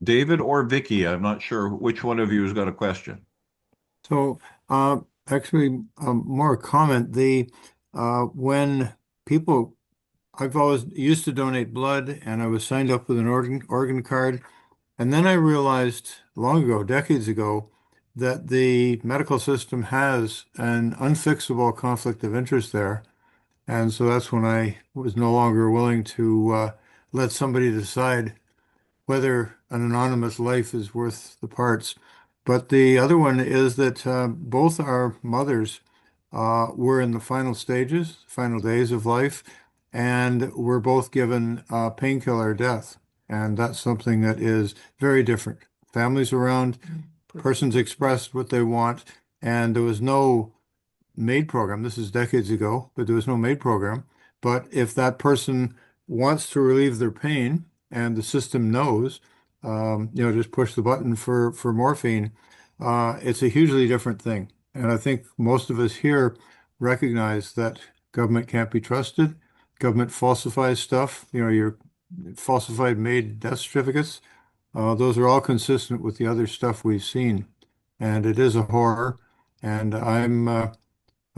David or Vicky, I'm not sure which one of you has got a question. So, actually, more a comment. When people, I've always used to donate blood, and I was signed up with an organ card, and then I realized long ago, decades ago, that the medical system has an unfixable conflict of interest there. And so that's when I was no longer willing to let somebody decide whether an anonymous life is worth the parts. But the other one is that both our mothers were in the final stages, final days of life, and were both given painkiller death. And that's something that is very different. Families around, persons expressed what they want, and there was no MAID program. This is decades ago, but there was no MAID program. But if that person wants to relieve their pain and the system knows, just push the button for morphine, it's a hugely different thing. And I think most of us here recognize that government can't be trusted. Government falsifies stuff. Your falsified MAID death certificates. Those are all consistent with the other stuff we've seen. And it is a horror. And I'm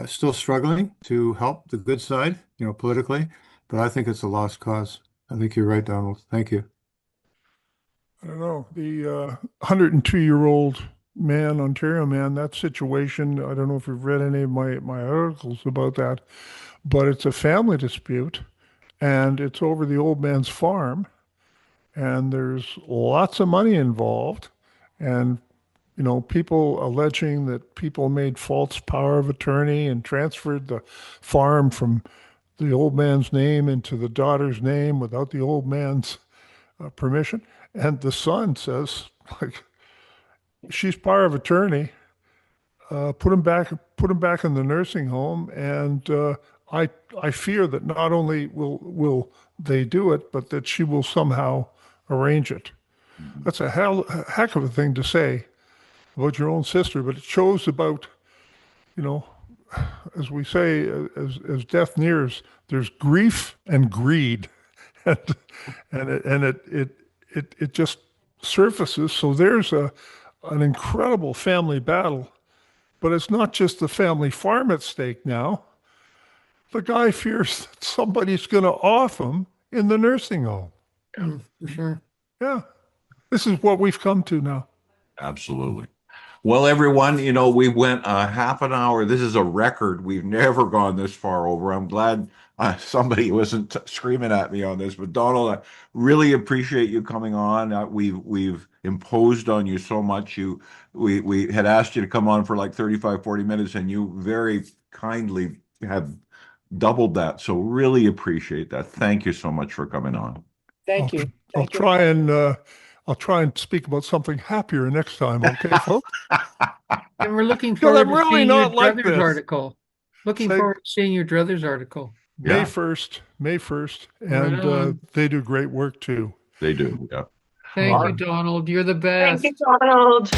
still struggling to help the good side, politically, but I think it's a lost cause. I think you're right, Donald. Thank you. I don't know. The 102-year-old man, Ontario man, that situation, I don't know if you've read any of my articles about that, but it's a family dispute, and it's over the old man's farm, and there's lots of money involved, and people alleging that people made false power of attorney and transferred the farm from the old man's name into the daughter's name without the old man's permission. And the son says, like, she's power of attorney. Put him back in the nursing home, and I fear that not only will they do it, but that she will somehow arrange it. That's a heck of a thing to say about your own sister, but it shows about, as we say, as death nears, there's grief and greed, and it just surfaces. So there's an incredible family battle, but it's not just the family farm at stake now. The guy fears that somebody's going to off him in the nursing home. For sure. Yeah, this is what we've come to now. Absolutely. Well, everyone, we went half an hour. This is a record. We've never gone this far over. I'm glad somebody wasn't screaming at me on this, but Donald, I really appreciate you coming on. We've imposed on you so much. We had asked you to come on for like 35, 40 minutes, and you very kindly have doubled that. So really appreciate that. Thank you so much for coming on. Thank you. I'll try and speak about something happier next time. Okay, folks? And we're looking forward I'm to really seeing not your like druthers this. article. Looking forward to seeing your druthers article. May Yeah. 1st, and Right on. they do great work too. They do. Yeah. Thank you, Donald. You're the best. Thank you, Donald.